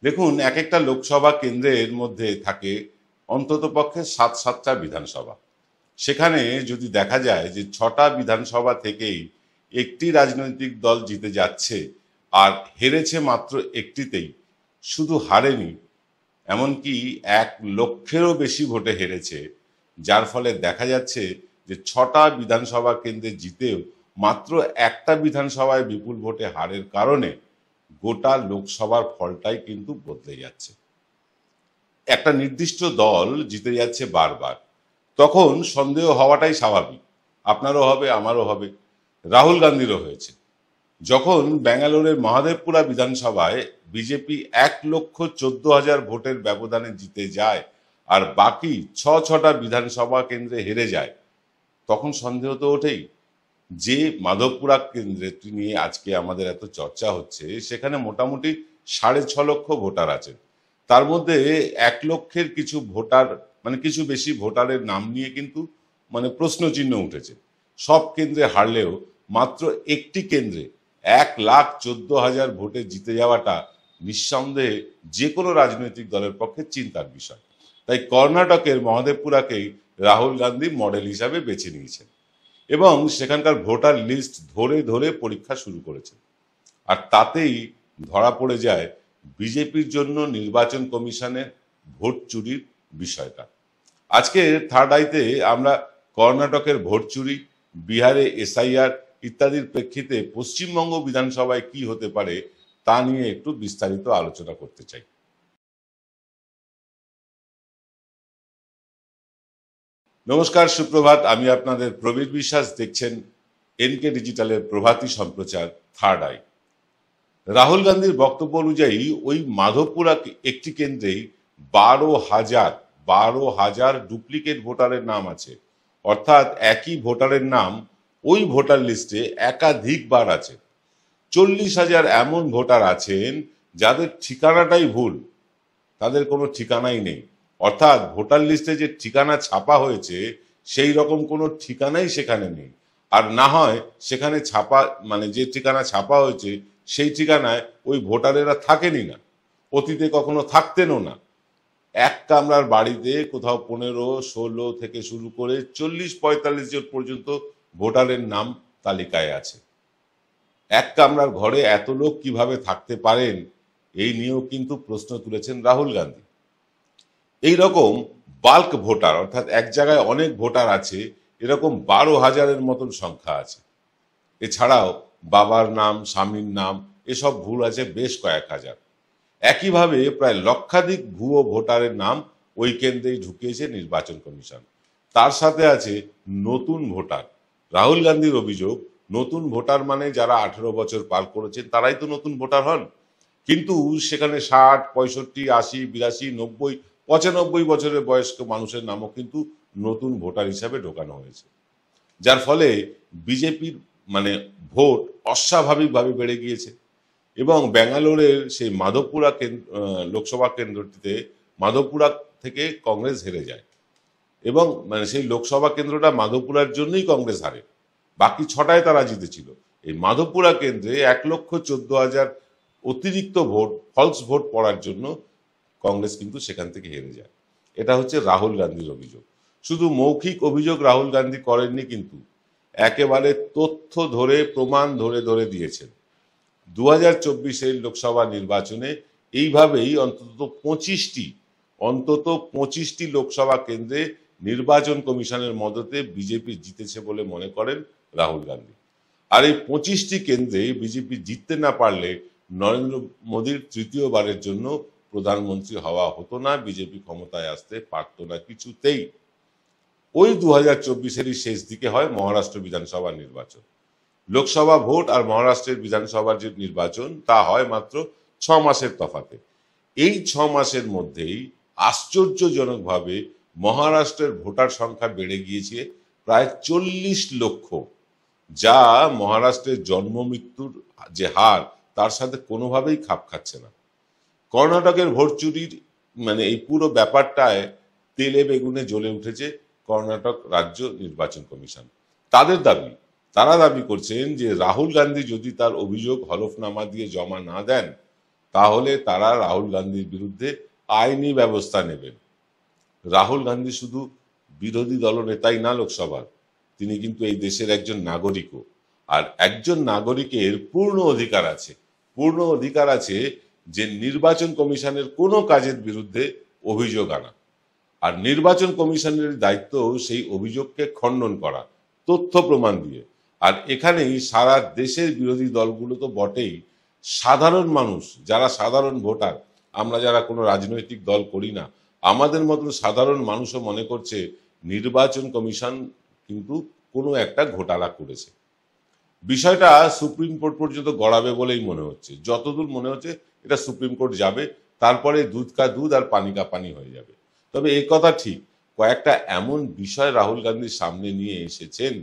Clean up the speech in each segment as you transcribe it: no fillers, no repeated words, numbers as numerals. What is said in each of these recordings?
দেখুন, এক একটা লোকসভা কেন্দ্রের মধ্যে থাকে অন্ততপক্ষে ৭টা বিধানসভা। সেখানে যদি দেখা যায় যে ৬টা বিধানসভা থেকেই একটি রাজনৈতিক দল জিতে যাচ্ছে আর হেরেছে মাত্র একটিতেই, শুধু হারেনি, এমনকি ১ লক্ষেরও বেশি ভোটে হেরেছে, যার ফলে দেখা যাচ্ছে যে ৬টা বিধানসভা কেন্দ্রে জিতেও মাত্র একটা বিধানসভায় বিপুল ভোটে হারের কারণে গোটা লোকসভার ফলটাই কিন্তু বদলে যাচ্ছে। একটা নির্দিষ্ট দল জিতে যাচ্ছে বারবার, তখন সন্দেহ হওয়াটাই স্বাভাবিক। আপনারও হবে, আমারও হবে, রাহুল গান্ধীরও হয়েছে। যখন ব্যাঙ্গালোরের মহাদেবপুরা বিধানসভায় বিজেপি ১,১৪,০০০ ভোটের ব্যবধানে জিতে যায় আর বাকি ছটা বিধানসভা কেন্দ্রে হেরে যায়, তখন সন্দেহ তো ওঠেই যে মাধবপুরা কেন্দ্রটি নিয়ে আজকে আমাদের এত চর্চা হচ্ছে, সেখানে মোটামুটি ৬.৫ লক্ষ ভোটার আছেন। তার মধ্যে ১ লক্ষের কিছু ভোটার, মানে কিছু বেশি ভোটারের নাম নিয়ে কিন্তু প্রশ্নচিহ্ন উঠেছে। সব কেন্দ্রে হারলেও মাত্র একটি কেন্দ্রে ১,১৪,০০০ ভোটে জিতে যাওয়াটা নিঃসন্দেহে যে কোনো রাজনৈতিক দলের পক্ষে চিন্তার বিষয়। তাই কর্ণাটকের মহাদেবপুরাকেই রাহুল গান্ধী মডেল হিসাবে বেছে নিয়েছেন এবং সেখানকার ভোটার লিস্ট ধরে ধরে পরীক্ষা শুরু করেছে। আর তাতেই ধরা পড়ে যায় বিজেপির জন্য নির্বাচন কমিশনের ভোট চুরির বিষয়টা। আজকে থার্ড আইতে আমরা কর্ণাটকের ভোট চুরি, বিহারে এসআইআর ইত্যাদির প্রেক্ষিতে পশ্চিমবঙ্গ বিধানসভায় কি হতে পারে তা নিয়ে একটু বিস্তারিত আলোচনা করতে চাই। নমস্কার, সুপ্রভাত। আমি আপনাদের প্রবীর বিশ্বাস। দেখছেন এনকে ডিজিটালের প্রভাতী সম্প্রচার থার্ড আই। রাহুল গান্ধীর বক্তব্য অনুযায়ী ওই মাধবপুরা একটি কেন্দ্রেই ১২,০০০ ডুপ্লিকেট ভোটারের নাম আছে। অর্থাৎ একই ভোটারের নাম ওই ভোটার লিস্টে একাধিকবার আছে। ৪০,০০০ এমন ভোটার আছেন যাদের ঠিকানাটাই ভুল, তাদের কোনো ঠিকানাই নেই। অর্থাৎ ভোটার লিস্টে যে ঠিকানা ছাপা হয়েছে সেই রকম কোনো ঠিকানাই সেখানে নেই। আর না হয় সেখানে ছাপা, যে ঠিকানা ছাপা হয়েছে সেই ঠিকানায় ওই ভোটারেরা থাকেনই না, অতীতে কখনো থাকতেনও না। এক কামরার বাড়িতে কোথাও ১৫-১৬ থেকে শুরু করে ৪০-৪৫ জন পর্যন্ত ভোটারের নাম তালিকায় আছে। এক কামরার ঘরে এত লোক কিভাবে থাকতে পারেন, এই নিয়েও কিন্তু প্রশ্ন তুলেছেন রাহুল গান্ধী। এই রকম বাল্ক ভোটার, অর্থাৎ এক জায়গায় অনেক ভোটার আছে, এরকম ১২,০০০-এর মতন সংখ্যা আছে। এছাড়াও বাবার নাম, স্বামীর নাম, এসব ভুল আছে বেশ কয়েক হাজার। একইভাবে প্রায় লক্ষাধিক ভুয়ো ভোটারের নাম ওই কেন্দ্রেই ঢুকিয়েছে নির্বাচন কমিশন। তার সাথে আছে নতুন ভোটার। রাহুল গান্ধীর অভিযোগ, নতুন ভোটার মানে যারা ১৮ বছর পার করেছেন তারাই তো নতুন ভোটার হন। কিন্তু সেখানে ৬০, ৬৫, ৮০, ৮২, ৯০, ৯৫ বছরের বয়স্ক মানুষের নামও কিন্তু নতুন ভোটার হিসাবে ঢোকানো হয়েছে। যার ফলে বিজেপির ভোট অস্বাভাবিকভাবে বেড়ে গিয়েছে এবং ব্যাঙ্গালোরের সেই মাধবপুরা লোকসভা কেন্দ্রটিতে মাধবপুরা থেকে কংগ্রেস হেরে যায় এবং সেই লোকসভা কেন্দ্রটা মাধবপুরার জন্যই কংগ্রেস হারে। বাকি ৬টায় তারা জিতেছিল। এই মাধবপুরা কেন্দ্রে ১,১৪,০০০ অতিরিক্ত ভোট, ফলস ভোট পড়ার জন্য কংগ্রেস কিন্তু সেখান থেকে হেরে যায়। এটা হচ্ছে রাহুল গান্ধীর অভিযোগ। শুধু মৌখিক অভিযোগ রাহুল গান্ধী করেননি, কিন্তু একেবারে তথ্য ধরে, প্রমাণ ধরে ধরে দিয়েছেন। ২০২৪-এর লোকসভা নির্বাচনে এইভাবেই অন্তত ২৫টি লোকসভা কেন্দ্রে নির্বাচন কমিশনের মদতে বিজেপি জিতেছে বলে মনে করেন রাহুল গান্ধী। আর এই ২৫টি কেন্দ্রে বিজেপি জিততে না পারলে নরেন্দ্র মোদীর তৃতীয়বারের জন্য প্রধানমন্ত্রী হওয়া হতো না, বিজেপি ক্ষমতায় আসতে পারত না কিছুতেই। ওই ২০২৪-এরই শেষ দিকে হয় মহারাষ্ট্র বিধানসভা নির্বাচন। লোকসভা ভোট আর মহারাষ্ট্রের বিধানসভার যে নির্বাচন তা হয় মাত্র ৬ মাসের তফাতে। এই ৬ মাসের মধ্যেই আশ্চর্যজনকভাবে মহারাষ্ট্রের ভোটার সংখ্যা বেড়ে গিয়েছে প্রায় ৪০ লক্ষ, যা মহারাষ্ট্রের জন্ম মৃত্যুর যে হার তার সাথে কোনোভাবেই খাপ খাচ্ছে না। কর্ণাটকের ভোট চুরির এই পুরো ব্যাপারটায় তেলে বেগুনে জ্বলে উঠেছে কর্ণাটক রাজ্য নির্বাচন কমিশন। তারা দাবি করছেন যে রাহুল গান্ধী যদি তার অভিযোগ হলফনামা দিয়ে জমা না দেন, তাহলে তারা রাহুল গান্ধীর বিরুদ্ধে আইনি ব্যবস্থা নেবেন। রাহুল গান্ধী শুধু বিরোধী দলনেতাই না লোকসভার, তিনি কিন্তু এই দেশের একজন নাগরিকও। আর একজন নাগরিকের পূর্ণ অধিকার আছে যে নির্বাচন কমিশনের কোনো কাজের বিরুদ্ধে অভিযোগ আনা। আর নির্বাচন কমিশনের দায়িত্ব সেই অভিযোগকে খণ্ডন করা তথ্য প্রমাণ দিয়ে। আর এখানেই সারা দেশের বিরোধী দলগুলো তো বটেই, সাধারণ মানুষ যারা সাধারণ ভোটার, আমরা যারা কোনো রাজনৈতিক দল করি না, আমাদের মতন সাধারণ মানুষও মনে করছে নির্বাচন কমিশন কিন্তু কোনো একটা ঘোটালা করেছে। বিষয়টা সুপ্রিম কোর্ট পর্যন্ত গড়াবে বলেই মনে হচ্ছে। যতদূর মনে হচ্ছে এটা সুপ্রিম কোর্ট যাবে, তারপরে দুধ কা দুধ আর পানি কা পানি হয়ে যাবে। তবে এই কথা ঠিক, কয়েকটা এমন বিষয় রাহুল গান্ধীর সামনে নিয়ে এসেছেন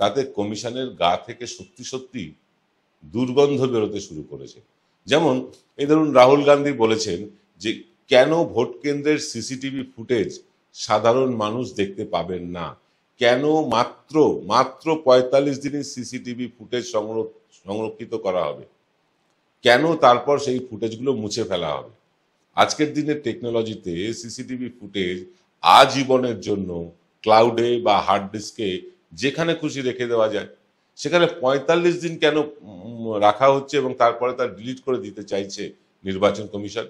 তাতে কমিশনের গা থেকে সত্যি সত্যি দুর্গন্ধ বেরোতে শুরু করেছে। যেমন এই ধরুন, রাহুল গান্ধী বলেছেন যে কেন ভোট কেন্দ্রের সিসিটিভি ফুটেজ সাধারণ মানুষ দেখতে পাবেন না, কেন মাত্র ৪৫ দিনের সিসিটিভি ফুটেজ সংরক্ষিত করা হবে, কেন তারপর সেই ফুটেজগুলো মুছে ফেলা হবে। আজকের দিনের টেকনোলজিতে সিসিটিভি ফুটেজ আজীবনের জন্য ক্লাউডে বা হার্ড ডিস্কে যেখানে খুশি রেখে দেওয়া যায়। সেখানে ৪৫ দিন কেন রাখা হচ্ছে এবং তারপরে তার ডিলিট করে দিতে চাইছে নির্বাচন কমিশন?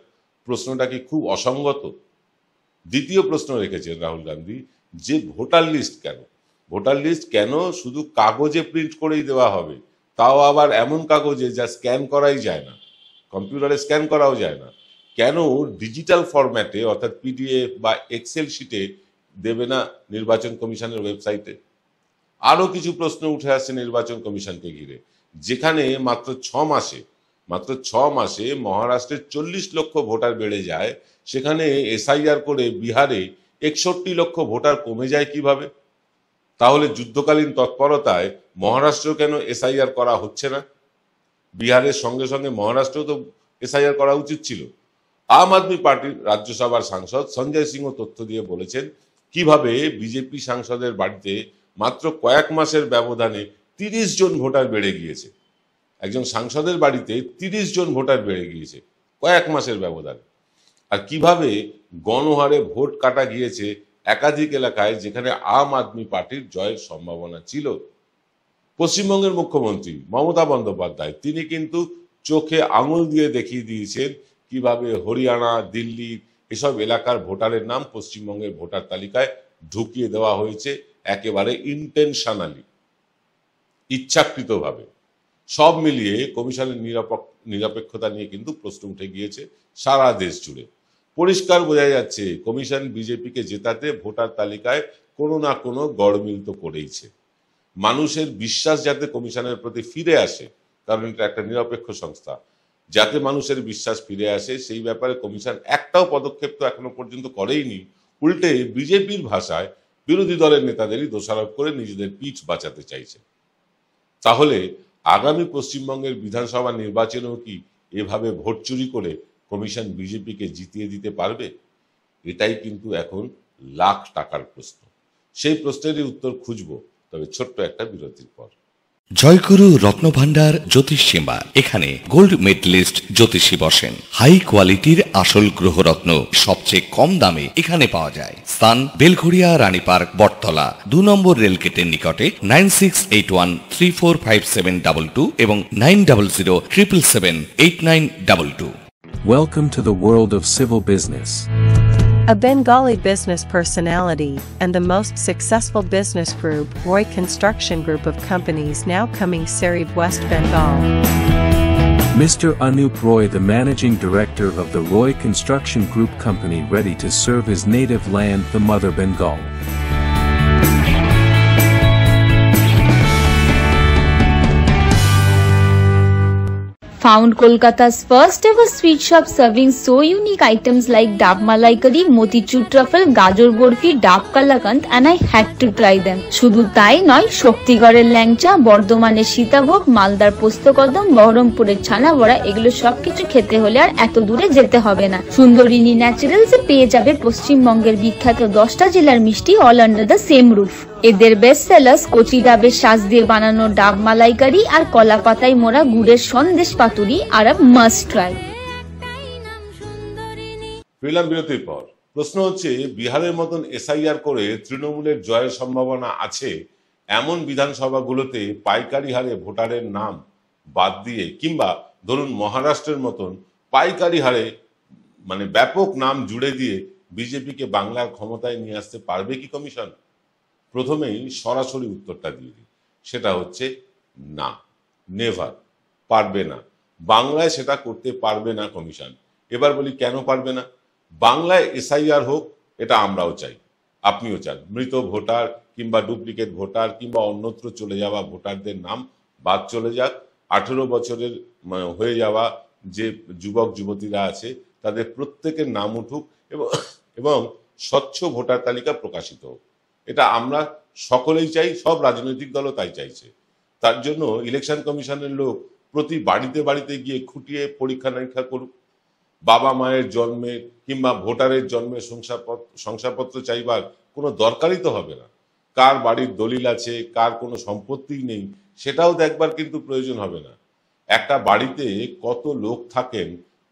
প্রশ্নটা কি খুব অসঙ্গত? দ্বিতীয় প্রশ্ন রেখেছেন রাহুল গান্ধী যে ভোটার লিস্ট কেন শুধু কাগজে প্রিন্ট করেই দেওয়া হবে, তাও আবার এমন কাগজে যা স্ক্যান করাই যায় না, কম্পিউটারে স্ক্যান করাও যায় না। কেন ডিজিটাল ফরম্যাটে অর্থাৎ পিডিএফ বা এক্সেল শিটে দেবে না নির্বাচন কমিশনের ওয়েবসাইটে? আরো কিছু প্রশ্ন উঠে আসছে নির্বাচন কমিশনকে ঘিরে, যেখানে মাত্র ছ মাসে মহারাষ্ট্রের ৪০ লক্ষ ভোটার বেড়ে যায়, সেখানে এসআইআর করে বিহারে ৬১ লক্ষ ভোটার কমে যায় কিভাবে? তাহলে যুদ্ধকালীন তৎপরতায় মহারাষ্ট্র কেন এসআইআর করা হচ্ছে না? বিহারের সঙ্গে সঙ্গে মহারাষ্ট্রেও তো এসআইআর করা উচিত ছিল। আম আদমি পার্টির রাজ্যসভার সাংসদ সঞ্জয় সিংহ তথ্য দিয়ে বলেছেন কিভাবে বিজেপি সাংসদের বাড়িতে মাত্র কয়েক মাসের ব্যবধানে ৩০ জন ভোটার বেড়ে গিয়েছে। একজন সাংসদের বাড়িতে ৩০ জন ভোটার বেড়ে গিয়েছে কয়েক মাসের ব্যবধানে। আর কিভাবে গণহারে ভোট কাটা গিয়েছে একাধিক এলাকায় যেখানে আম আদমি পার্টির জয়ের সম্ভাবনা ছিল। পশ্চিমবঙ্গের মুখ্যমন্ত্রী মমতা বন্দ্যোপাধ্যায় তিনি কিন্তু চোখে আঙুল দিয়ে দেখিয়ে দিয়েছেন কিভাবে হরিয়ানা, দিল্লি এসব এলাকার ভোটারের নাম পশ্চিমবঙ্গের ভোটার তালিকায় ঢুকিয়ে দেওয়া হয়েছে একেবারে ইন্টেনশনালি, ইচ্ছাকৃতভাবে। সব মিলিয়ে কমিশনের নিরপেক্ষতা নিয়ে কিন্তু প্রশ্ন উঠে গিয়েছে সারা দেশ জুড়ে। পরিষ্কার বোঝা যাচ্ছে কমিশন বিজেপিকে জেতাতে ভোটার তালিকায় কোনো না কোনো গড়মিল তো করেইছে। মানুষের বিশ্বাস যাতে কমিশনের প্রতি ফিরে আসে, কারণ এটা একটা নিরপেক্ষ সংস্থা, যাতে মানুষের বিশ্বাস ফিরে আসে সেই ব্যাপারে কমিশন একটাও পদক্ষেপ তো এখনো পর্যন্ত করেইনি। উল্টে বিজেপির ভাষায় বিরোধী দলের নেতাদেরই দোষারোপ করে নিজেদের পিঠ বাঁচাতে চাইছে। তাহলে আগামী পশ্চিমবঙ্গের বিধানসভা নির্বাচনেও কি এভাবে ভোট চুরি করে কমিশন বিজেপিকে জিতিয়ে দিতে পারবে? এটাই কিন্তু এখন লাখ টাকার প্রশ্ন। সেই প্রশ্নেরই উত্তর খুঁজবো, তবে ছোট্ট একটা বিরতির পর। জয়গুরু রত্নভান্ডার জ্যোতিষ সীমা, এখানে গোল্ড মেডেলিস্ট জ্যোতিষী বসেন। হাই কোয়ালিটির আসল গ্রহরত্ন সবচেয়ে কম দামে এখানে পাওয়া যায়। স্থান বেলঘড়িয়া, রানী পার্ক, বটতলা, ২ নম্বর রেলগেটের নিকটে। 9681345722 এবং 9007778922। Welcome to the world of civil business. A Bengali business personality and the most successful business group, Roy Construction Group of companies, now coming Sarib, West Bengal. Mr. Anup Roy, the managing director of the Roy Construction Group company, ready to serve his native land, the mother Bengal. Found Kolkata's first ever sweet shop serving so unique items like Dab Malai Curry, Motichur Truffle, Gajor Borfi, Dab Kalakand, and I had to try them. শুধু তাই নয়, শক্তিগড়ের ল্যাংচা, বর্ধমানের সীতাভোগ, মালদার পোস্তকদম, বহরমপুরের ছানা বড়া, এগুলো সবকিছু খেতে হলে আর এত দূরে যেতে হবে না। সুন্দরিনী ন্যাচারালসে পেয়ে যাবে পশ্চিমবঙ্গের বিখ্যাত 10টা জেলার মিষ্টি all under the same roof. এদের বেস্ট সেলার্স কচি ডাবের শাঁস দিয়ে বানানো ডাব মালাইকারি আর কলা পাতায় মোড়া গুড়ের সন্দেশ পাতুরি আর মাস্ট ট্রাই। ফিরলাম বিরতির পর। প্রশ্ন হচ্ছে, বিহারের মতন এসআইআর করে তৃণমূলের জয়ের সম্ভাবনা আছে এমন বিধানসভাগুলোতে পাইকারি হারে ভোটারের নাম বাদ দিয়ে, কিংবা ধরুন মহারাষ্ট্রের মতন পাইকারি হারে মানে ব্যাপক নাম জুড়ে দিয়ে বিজেপিকে বাংলার ক্ষমতায় নিয়ে আসতে পারবে কি কমিশন? প্রথমেই সরাসরি উত্তরটা দিয়ে দিই, সেটা হচ্ছে না, নেভার, পারবে না। বাংলায় সেটা করতে পারবে না কমিশন। এবার বলি কেন পারবে না। বাংলায় এসআইআর হোক, এটা আমরাও চাই, আপনিও চান। মৃত ভোটার কিংবা ডুপ্লিকেট ভোটার কিংবা অন্যত্র চলে যাওয়া ভোটারদের নাম বাদ চলে যাক। 18 বছরের হয়ে যাওয়া যে যুবক যুবতীরা আছে তাদের প্রত্যেকের নাম উঠুক এবং স্বচ্ছ ভোটার তালিকা প্রকাশিত হোক। এটা আমরা সকলেই চাই, সব রাজনৈতিক দলও তাই চাইছে। তার জন্য ইলেকশন কমিশনের লোক প্রতি বাড়িতে বাড়িতে গিয়ে খুঁটিয়ে পরীক্ষা নিরীক্ষা করুক। বাবা মায়ের জন্মে কিংবা ভোটারের জন্মে শংসাপত্র চাইবার কোনো দরকারই তো হবে না। কার বাড়ির দলিল আছে, কার কোনো সম্পত্তি নেই, সেটাও দেখবার কিন্তু প্রয়োজন হবে না। একটা বাড়িতে কত লোক থাকেন,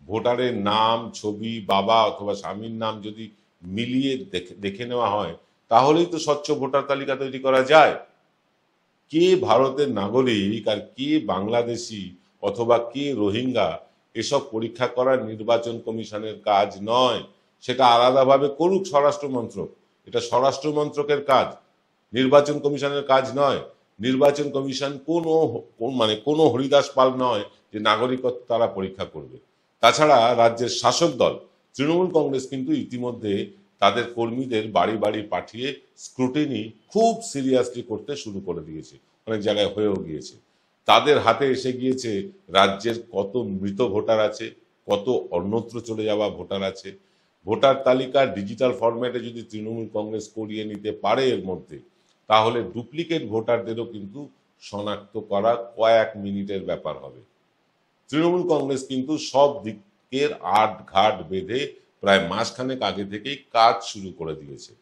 ভোটারের নাম, ছবি, বাবা অথবা স্বামীর নাম যদি মিলিয়ে দেখে নেওয়া হয়, তাহলেই তো স্বচ্ছ ভোটার তালিকা তৈরি করা যায়। কে ভারতের নাগরিক আর কে বাংলাদেশি অথবা কে রোহিঙ্গা, এসব পরীক্ষা করার নির্বাচন কমিশনের কাজ নয়। সেটা আলাদাভাবে করুক স্বরাষ্ট্র মন্ত্রক, এটা স্বরাষ্ট্র মন্ত্রকের কাজ, নির্বাচন কমিশনের কাজ নয়। নির্বাচন কমিশন কোনো হরিদাস পাল নয় যে নাগরিকত্ব তারা পরীক্ষা করবে। তাছাড়া রাজ্যের শাসক দল তৃণমূল কংগ্রেস কিন্তু ইতিমধ্যে তাদের কর্মীদের বাড়ি বাড়ি পাঠিয়ে স্ক্রুটিনি খুব সিরিয়াসলি করতে শুরু করে দিয়েছে, অনেক জায়গায় হয়েও গিয়েছে। তাদের হাতে এসে গিয়েছে রাজ্যের কত মৃত ভোটার আছে, কত অন্যত্র চলে যাওয়া ভোটার আছে। ভোটার তালিকার ডিজিটাল ফরম্যাটে যদি তৃণমূল কংগ্রেস করিয়ে নিতে পারে এর মধ্যে, তাহলে ডুপ্লিকেট ভোটারদেরও কিন্তু শনাক্ত করা কয়েক মিনিটের ব্যাপার হবে। তৃণমূল কংগ্রেস কিন্তু সব দিকের আট ঘাট বেঁধে প্রায় মাসখানেক আগে থেকেই কাজ শুরু করে দিয়েছে।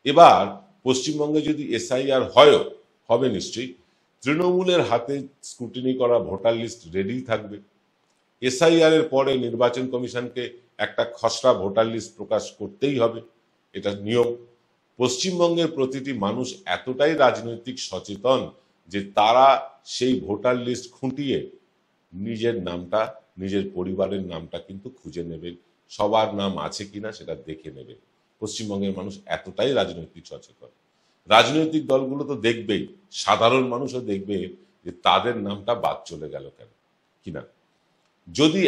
এবার পশ্চিমবঙ্গে যদি এসআইআর হবে নিশ্চয়ই, তৃণমূলের হাতে স্ক্রুটিনি করা ভোটার লিস্ট রেডি থাকবে। এসআইআর এর পরে নির্বাচন কমিশনকে একটা খসড়া ভোটার লিস্ট প্রকাশ করতেই হবে, এটা নিয়ম। পশ্চিমবঙ্গের প্রতিটি মানুষ এতটাই রাজনৈতিক সচেতন যে তারা সেই ভোটার লিস্ট খুঁটিয়ে নিজের নামটা, নিজের পরিবারের নামটা কিন্তু খুঁজে নেবে, সবার নাম আছে কিনা সেটা দেখে নেবে। পশ্চিমবঙ্গের মানুষ এতটাই রাজনৈতিক সচেতন। রাজনৈতিক দলগুলো তো দেখবেই, সাধারণ মানুষও দেখবে যে তাদের নামটা বাদ চলে গেল কেন কিনা। যদি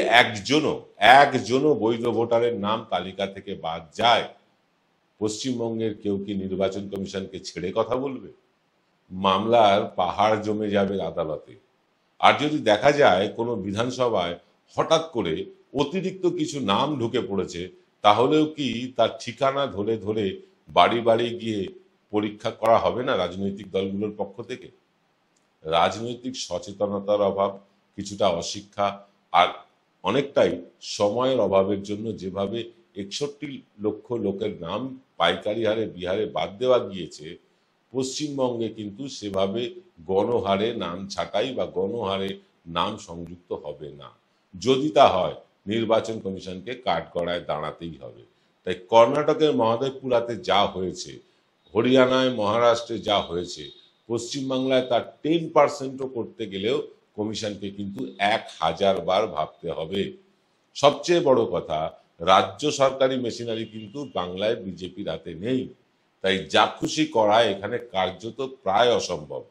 একজনও বৈধ ভোটারের নাম তালিকা থেকে বাদ যায়, পশ্চিমবঙ্গের কেউ কি নির্বাচন কমিশনকে ছেড়ে কথা বলবে? মামলার পাহাড় জমে যাবে আদালতে। আর যদি দেখা যায় কোনো বিধানসভায় হঠাৎ করে অতিরিক্ত কিছু নাম ঢুকে পড়েছে, তাহলেও কি তার ঠিকানা ধরে ধরে বাড়ি বাড়ি গিয়ে পরীক্ষা করা হবে না রাজনৈতিক দলগুলোর পক্ষ থেকে? রাজনৈতিক সচেতনতার অভাব, কিছুটা অশিক্ষা, আর অনেকটাই সময়ের অভাবের জন্য যেভাবে 61 লক্ষ লোকের নাম পাইকারি হারে বিহারে বাদ দেওয়া গিয়েছে, পশ্চিমবঙ্গে কিন্তু সেভাবে গণহারে নাম ছাঁটাই বা গণহারে নাম সংযুক্ত হবে না। যদি তা হয়, নির্বাচন কমিশনকে কাঠগড়ায় দাঁড়াতেই হবে। তাই কর্ণাটকের মহাদেবপুরাতে যা হয়েছে, হরিয়ানায়, মহারাষ্ট্রে যা হয়েছে, পশ্চিমবাংলায় তার 10% করতে গেলেও কমিশনকে কিন্তু 1000 বার ভাবতে হবে। সবচেয়ে বড় কথা, রাজ্য সরকারি মেশিনারি কিন্তু বাংলায় বিজেপির হাতে নেই, তাই যা খুশি করা এখানে কার্যত প্রায় অসম্ভব।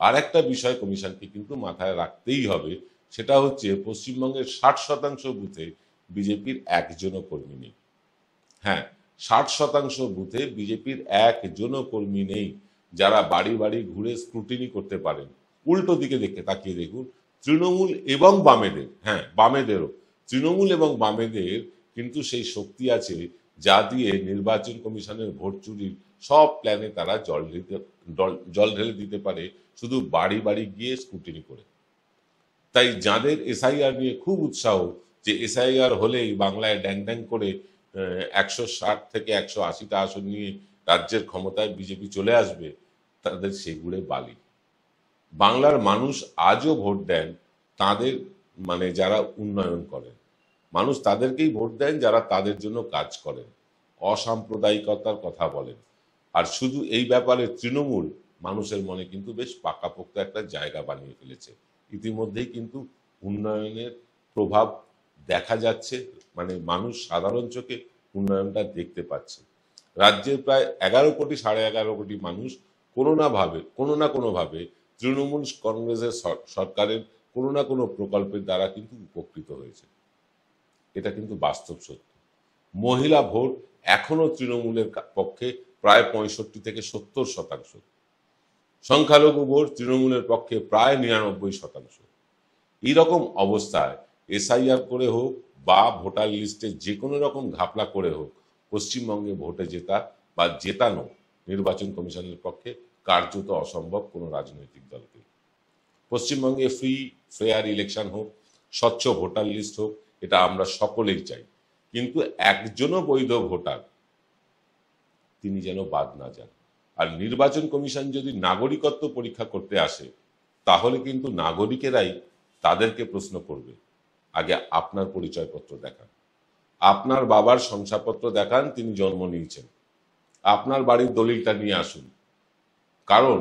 আর একটা বিষয় কমিশনকে কিন্তু মাথায় রাখতেই হবে, সেটা হচ্ছে পশ্চিমবঙ্গের 60% বুথে বিজেপির একজনও কর্মী নেই। হ্যাঁ, 60% বুথে বিজেপির একজনও কর্মী নেই যারা বাড়ি বাড়ি ঘুরে স্ক্রুটিনি করতে পারেন। উল্টো দিকে তাকিয়ে দেখুন, তৃণমূল এবং বামেদের, হ্যাঁ বামেদেরও, তৃণমূল এবং বামেদের কিন্তু সেই শক্তি আছে যা দিয়ে নির্বাচন কমিশনের ভোট চুরির সব প্ল্যানে তারা জল ঢেলে দিতে পারে শুধু বাড়ি বাড়ি গিয়ে স্ক্রুটিনি করে। তাই যাদের এসআইআর নিয়ে খুব উৎসাহ যে এসআইআর হলেই বাংলায় ড্যাং ড্যাং করে 160 থেকে 180টা আসন নিয়ে রাজ্যের ক্ষমতায় বিজেপি চলে আসবে, তাদের সেগুড়ে বালি। বাংলার মানুষ আজও ভোট দেন তাদের, মানে যারা উন্নয়ন করেন। মানুষ তাদেরকেই ভোট দেন যারা তাদের জন্য কাজ করেন, অসাম্প্রদায়িকতার কথা বলেন। আর শুধু এই ব্যাপারে তৃণমূল মানুষের মনে কিন্তু বেশ পাকাপোক্ত একটা জায়গা বানিয়ে ফেলেছে। ইতিমধ্যেই কিন্তু উন্নয়নের প্রভাব দেখা যাচ্ছে, মানে মানুষ সাধারণ চোখে উন্নয়নটা দেখতে পাচ্ছে। রাজ্যের প্রায় 11 কোটি 11.5 কোটি মানুষ কোনো না কোনোভাবে তৃণমূল কংগ্রেসের সরকারের কোনো না কোনো প্রকল্পের দ্বারা কিন্তু উপকৃত হয়েছে। এটা কিন্তু বাস্তব সত্য। মহিলা ভোট এখনো তৃণমূলের পক্ষে প্রায় 65 থেকে 70%। সংখ্যালঘু ভোট তৃণমূলের পক্ষে প্রায় 99%। এইরকম অবস্থায় এসআইআর করে হোক বা ভোটার লিস্টে যে কোনো রকম ঘাপলা করে হোক পশ্চিমবঙ্গে ভোটে জেতা বা জেতানো নির্বাচন কমিশনের পক্ষে কার্যত অসম্ভব কোনো রাজনৈতিক দলকে। পশ্চিমবঙ্গে ফ্রি ফেয়ার ইলেকশন হোক, স্বচ্ছ ভোটার লিস্ট হোক, এটা আমরা সকলেই চাই। কিন্তু একজনও বৈধ ভোটার তিনি যেন বাদ না যান। আর নির্বাচন কমিশন যদি নাগরিকত্ব পরীক্ষা করতে আসে তাহলে কিন্তু নাগরিকেরাই তাদেরকে প্রশ্ন করবে, আগে আপনার পরিচয়পত্র দেখান, আপনার বাবার শংসাপত্র দেখান তিনি জন্ম নিয়েছেন, আপনার বাড়ির দলিলটা নিয়ে আসুন। কারণ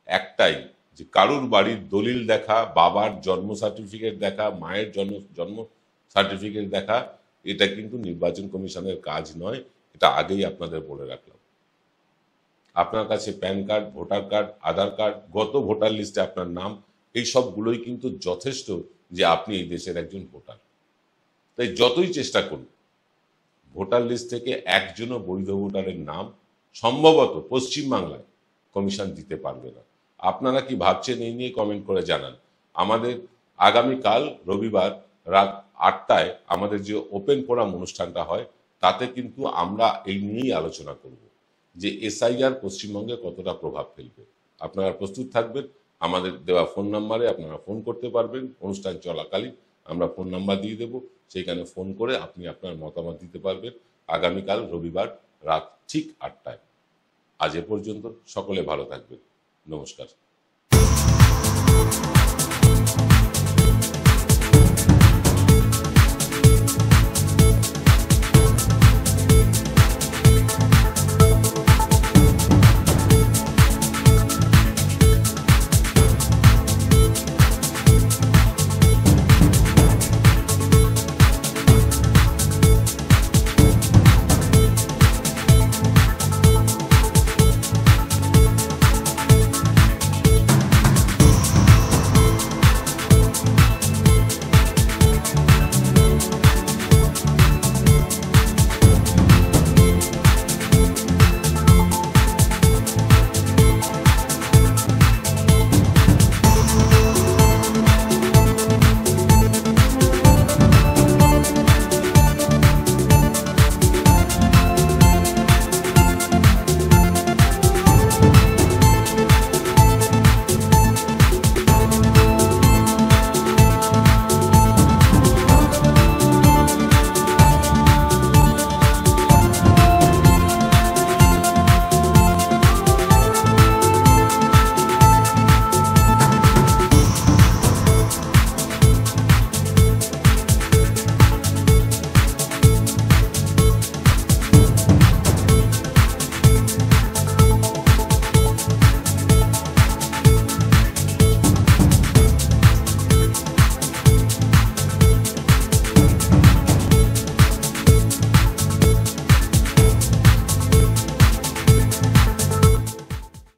একটাই, যে কারুর বাড়ির দলিল দেখা, বাবার জন্ম সার্টিফিকেট দেখা, মায়ের জন্ম সার্টিফিকেট দেখা, এটা কিন্তু নির্বাচন কমিশনের কাজ নয়। এটা আগেই আপনাদের বলে রাখলাম। আপনার কাছে প্যান কার্ড, ভোটার কার্ড, আধার কার্ড, গত ভোটার লিস্টে আপনার নাম, এই সবগুলোই কিন্তু যথেষ্ট যে আপনি এই দেশের একজন ভোটার। তাই যতই চেষ্টা করুন ভোটার লিস্ট থেকে একজনও বৈধ ভোটারের নাম সম্ভবত পশ্চিমবাংলায় কমিশন দিতে পারবে না। আপনারা কি ভাবছেন এই নিয়ে কমেন্ট করে জানান। আমাদের আগামীকাল রবিবার রাত 8টায় আমাদের যে ওপেন ফোরাম অনুষ্ঠানটা হয় তাতে কিন্তু আমরা এই নিয়েই আলোচনা করব যে এসআইআর পশ্চিমবঙ্গে কতটা প্রভাব ফেলবে। আপনারা প্রস্তুত থাকবেন। আমাদের দেওয়া ফোন নাম্বারে আপনারা ফোন করতে পারবেন। অনুষ্ঠান চলাকালীন আমরা ফোন নাম্বার দিয়ে দেব, সেইখানে ফোন করে আপনি আপনার মতামত দিতে পারবেন আগামীকাল রবিবার রাত ঠিক 8টায়। আজ এ পর্যন্ত, সকলে ভালো থাকবেন। নমস্কার।